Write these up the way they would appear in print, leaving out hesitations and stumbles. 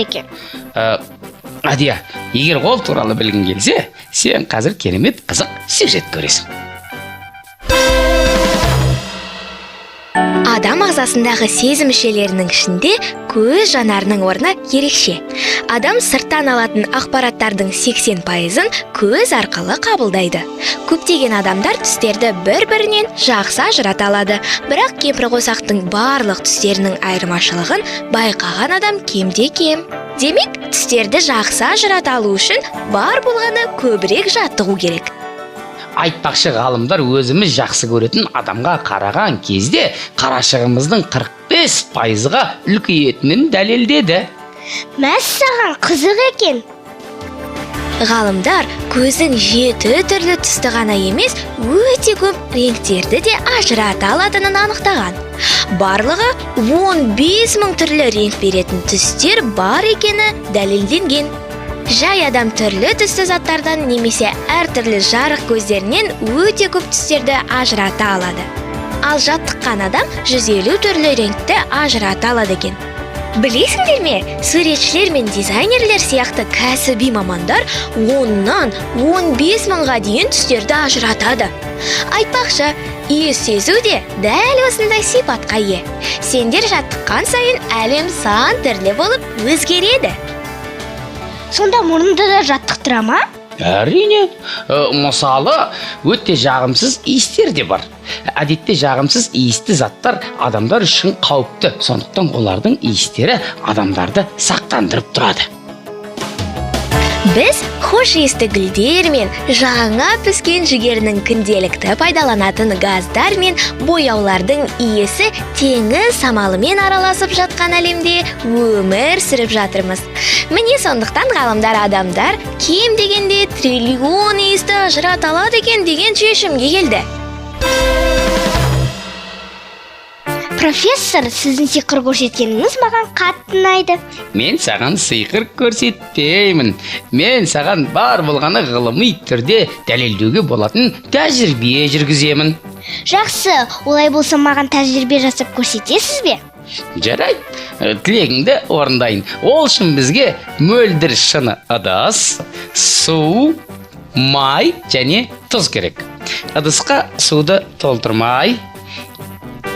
екен. Адия, егер ол туралы білгің келсе, сен қазір керемет қызық сюжет көресің. Адам ағзасындағы сезім мүшелерінің ішінде көз жанарының орны ерекше. Адам сырттан алатын ақпараттардың 80%-ын көз арқылы қабылдайды. Көптеген адамдар түстерді бір-бірінен жақсы ажырата алады, бірақ кемпірқосақтың барлық түстерінің айырмашылығын байқаған адам кемде-кем. Демек, түстерді жақсы ажырата алу үшін бар болғаны көбірек жаттығу керек. Айтпақшы, ғалымдар өзіміз жақсы көретін адамға қараған кезде қарашығымыздың 45%-ға үлкейетінін дәлелдеді. Мәссаған, қызық екен. Ғалымдар көздің 7 түрлі түсті ғана емес, өте көп реңктерді де ажырата алатынын анықтаған. Барлығы 15.000 түрлі реңк беретін түстер бар екені дәлелденген. Жай адам түрлі түсті заттардан немесе әртүрлі жарық көздерінен өте көп түстерді ажырата алады. Ал жаттыққан адам 150 түрлі реңкті ажырата алады екен. Білесіңдер ме, суретшілер мен дизайнерлер сияқты кәсіби мамандар 10-нан 15.000-ға дейін түстерді ажыратады. Айтпақшы, иіс сезу де дәл осындай сипатқа ие. Сендер жаттыққан сайын әлем сан түрлі болып өзгереді. Сонда мұрынды да жаттықтыра ма? Әрине, мысалы, өте жағымсыз иістер де бар. Әдетте жағымсыз иісті заттар адамдар үшін қауіпті, сондықтан олардың иістері адамдарды сақтандырып тұрады. Біз хош иісті гүлдер мен жаңа піскен жүгерінің күнделікті пайдаланатын газдар мен бояулардың иісі теңіз самалымен араласып жатқан әлемде өмір сүріп жатырмыз. Міне сондықтан ғалымдар адамдар кем дегенде триллион иісті ажырата алады екен деген шешімге келді. Профессор, сіздің сиқыр көрсеткеніңіз маған қатты ұнайды. Мен саған сиқыр көрсетпеймін. Мен саған бар болғаны ғылыми түрде дәлелдеуге болатын тәжірибе жүргіземін. Жақсы, олай болса маған тәжірибе жасап көрсетесіз бе? Жарайды, тілегіңді орындайын. Ол үшін бізге мөлдір шыны ыдыс, су, май және тұз керек. Ыдысқа суды толтырмай,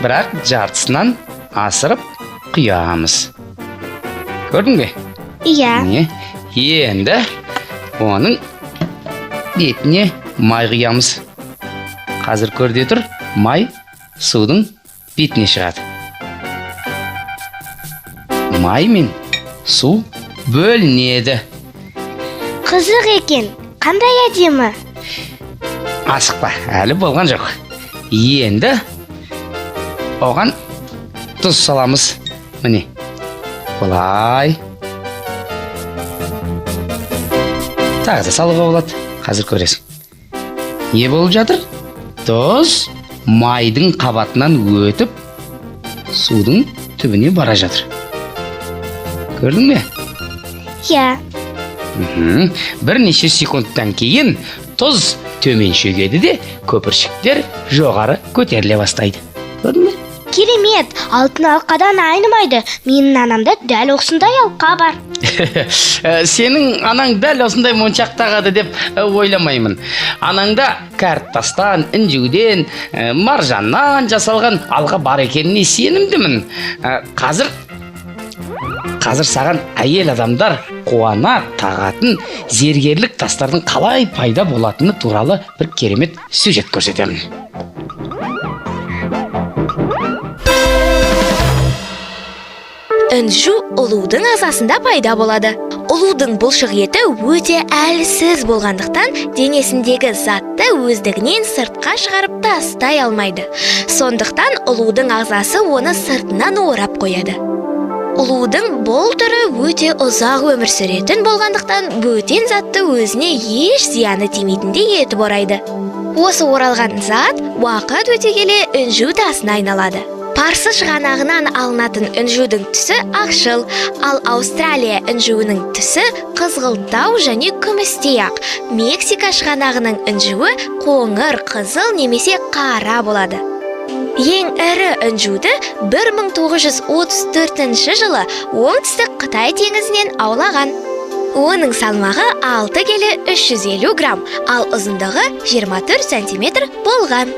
бірақ жартысынан асырып құямыз. Көрдің бе? Иә. Енді оның бетіне май құямыз. Қазір көрде тұр, май судың бетіне шығады. Май мен су бөлінеді. Қызық екен, қандай әдемі? Асықпа, әлі болған жоқ. Енді оған тұз саламыз. Міне, бұлай. Тағы да салуға болады. Қазір көресің. Не болып жатыр? Тұз майдың қабатынан өтіп, судың түбіне бара жатыр. Көрдің бе? Иә. Бірнеше секундтан кейін тұз төмен шөгеді де көпіршіктер жоғары көтеріле бастайды. Көрдің бе? Керемет, алтын алқадан айнымайды. Менің анамда дәл осындай алқа бар. Сенің анаң дәл осындай моншақ тағады деп ойламаймын. Анаңда кәрттастан, інжуден, маржаннан жасалған алқа бар екеніне сенімдімін. Қазір саған әйел адамдар қуана тағатын зергерлік тастардың қалай пайда болатыны туралы бір керемет сюжет көрсетемін. Інжу ұлудың ағзасында пайда болады. Ұлудың бұлшық еті өте әлсіз болғандықтан денесіндегі затты өздігінен сыртқа шығарып тастай алмайды. Сондықтан ұлудың ағзасы оны сыртынан орап қояды. Ұлудың бұл түрі өте ұзақ өмір сүретін болғандықтан бөтен затты өзіне еш зияны тимейтіндей етіп орайды. Осы оралған зат уақыт өте келе інжу тасына айналады. Парсы шығанағынан алынатын інжудің түсі ақшыл, ал Аустралия інжуінің түсі қызғылтау және күмістей ақ. Мексика шығанағының інжуі қоңыр, қызыл немесе қара болады. Ең ірі інжуді 1934 жылы оңтүстік Қытай теңізінен аулаған. Оның салмағы 6 келі 350 грамм, ал ұзындығы 24 сантиметр болған.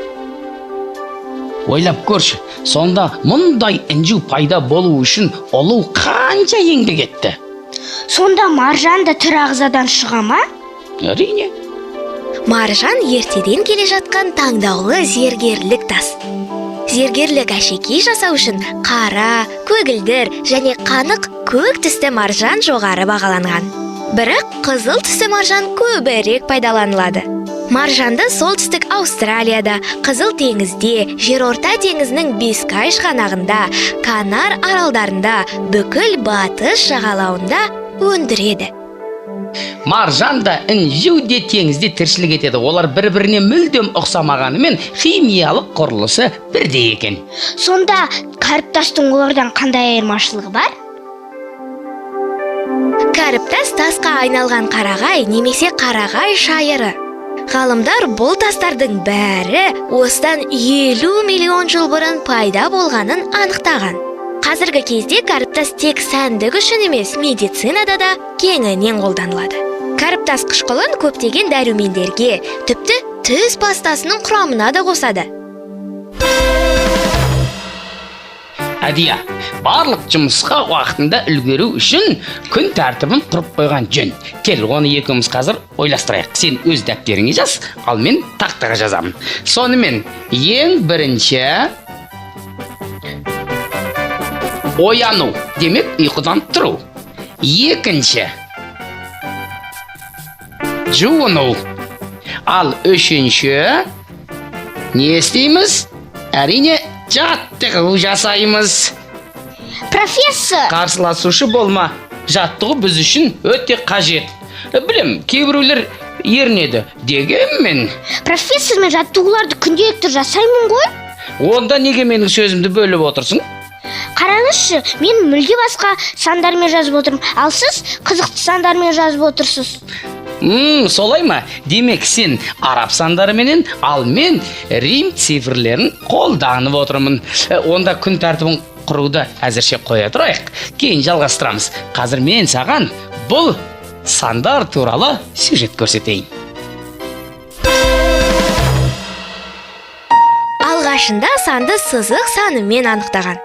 Ойлап көрші, сонда мұндай інжу пайда болу үшін олу қанша еңбек етті? Сонда маржан да тірі ағзадан шыға ма? Әрине. Маржан ертеден келе жатқан таңдаулы зергерлік тас. Зергерлік әшекей жасау үшін қара, көгілдір және қанық көк түсті маржан жоғары бағаланған. Бірақ қызыл түсті маржан көбірек пайдаланылады. Маржанды солтүстік Аустралияда, Қызыл теңізде, Жерорта теңізінің Бискай шығанағында, Канар аралдарында, бүкіл батыс жағалауында өндіреді. Маржан да інжу де теңізде тіршілік етеді. Олар бір-біріне мүлдем ұқсамағанымен химиялық құрылысы бірдей екен. Сонда кәріптастың олардан қандай айырмашылығы бар? Кәріптас тасқа айналған қарағай немесе қарағай шайыры. Ғалымдар бұл тастардың бәрі осыдан 50 миллион жыл бұрын пайда болғанын анықтаған. Қазіргі кезде кәріптас тек сәндік үшін емес, медицинада да кеңінен қолданылады. Кәріптас қышқылын көптеген дәрумендерге, тіпті тіс пастасының құрамына да қосады. Әдия, барлық жұмысқа уақытында үлгеру үшін күн тәртібін құрып қойған жөн. Кел, оны екеуміз қазір ойластырайық. Сен өз дәптеріңе жаз, ал мен тақтаға жазамын. Сонымен, ең бірінші ояну, демек ұйқыдан тұру. Екінші жуыну. Ал үшінші не істейміз? Әрине жаттығу жасаймыз. Профессор! Қарсыласушы болма. Жаттығу біз үшін өте қажет. Білем, кейбіреулер ерінеді. Дегенмен. Профессор, мен жаттығуларды күнделікті жасаймын ғой? Онда неге менің сөзімді бөліп отырсың? Қараңызшы, мен мүлде басқа сандармен жазып отырмын, ал сіз қызықты сандармен жазып отырсыз. Солай ма? Демек сен араб сандарыменен, ал мен рим цифрлерін қолданып отырмын. Онда күн тәртібін құруды әзірше қоя тұрайық. Кейін жалғастырамыз. Қазір мен саған бұл сандар туралы сюжет көрсетейін. Алғашында санды сызық санымен анықтаған.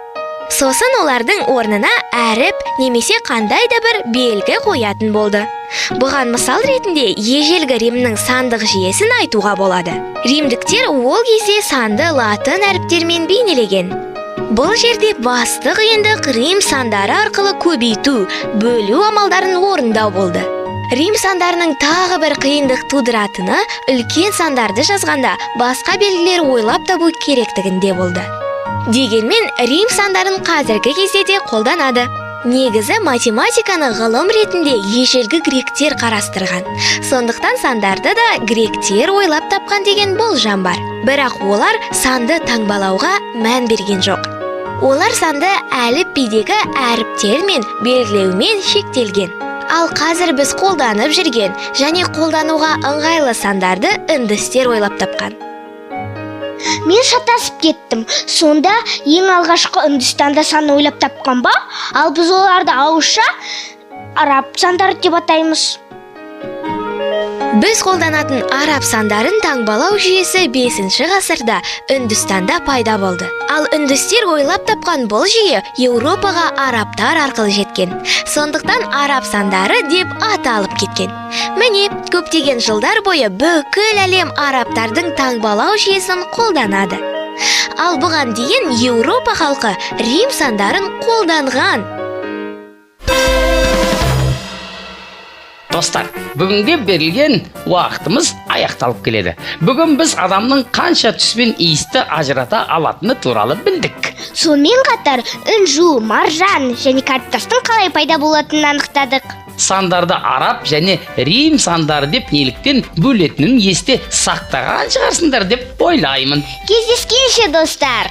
Сосын олардың орнына әріп немесе қандай да бір белгі қоятын болды. Бұған мысал ретінде ежелгі Римнің сандық жүйесін айтуға болады. Римдіктер ол кезде санды латын әріптермен бейнелеген. Бұл жерде басты қиындық Рим сандары арқылы көбейту, бөлу амалдарын орындау болды. Рим сандарының тағы бір қиындық тудыратыны үлкен сандарды жазғанда басқа белгілер ойлап табу керектігінде болды. Дегенмен Рим сандарын қазіргі кезде де қолданады. Негізі математиканы ғылым ретінде ежелгі гректер қарастырған. Сондықтан сандарды да гректер ойлап тапқан деген болжам бар. Бірақ олар санды таңбалауға мән берген жоқ. Олар санды әліпбидегі әріптермен белгілеумен шектелген. Ал қазір біз қолданып жүрген және қолдануға ыңғайлы сандарды үндістер ойлап тапқан. Мен шатасып кеттім. Сонда ең алғашқы Үндістанда саны ойлап тапқан ба? Ал біз оларды ауызша араб сандары деп атаймыз. Біз қолданатын араб сандарын таңбалау жүйесі 5 ғасырда Үндістанда пайда болды. Ал үндістер ойлап тапқан бұл жүйе Еуропаға арабтар арқылы жеткен. Сондықтан араб сандары деп аталып кеткен. Міне, көптеген жылдар бойы бүкіл әлем арабтардың таңбалау жүйесін қолданады. Ал бұған дейін Еуропа халқы Рим сандарын қолданған. Достар, бүгінге берілген уақытымыз аяқталып келеді. Бүгін біз адамның қанша түспен иісті ажырата алатыны туралы білдік. Сонымен қатар үнжу, маржан және кәріптастың қалай пайда болатынын анықтадық. Сандарды араб және рим сандары деп неліктен бөлетінін есте сақтаған шығарсыңдар деп ойлаймын. Кездескенше достар.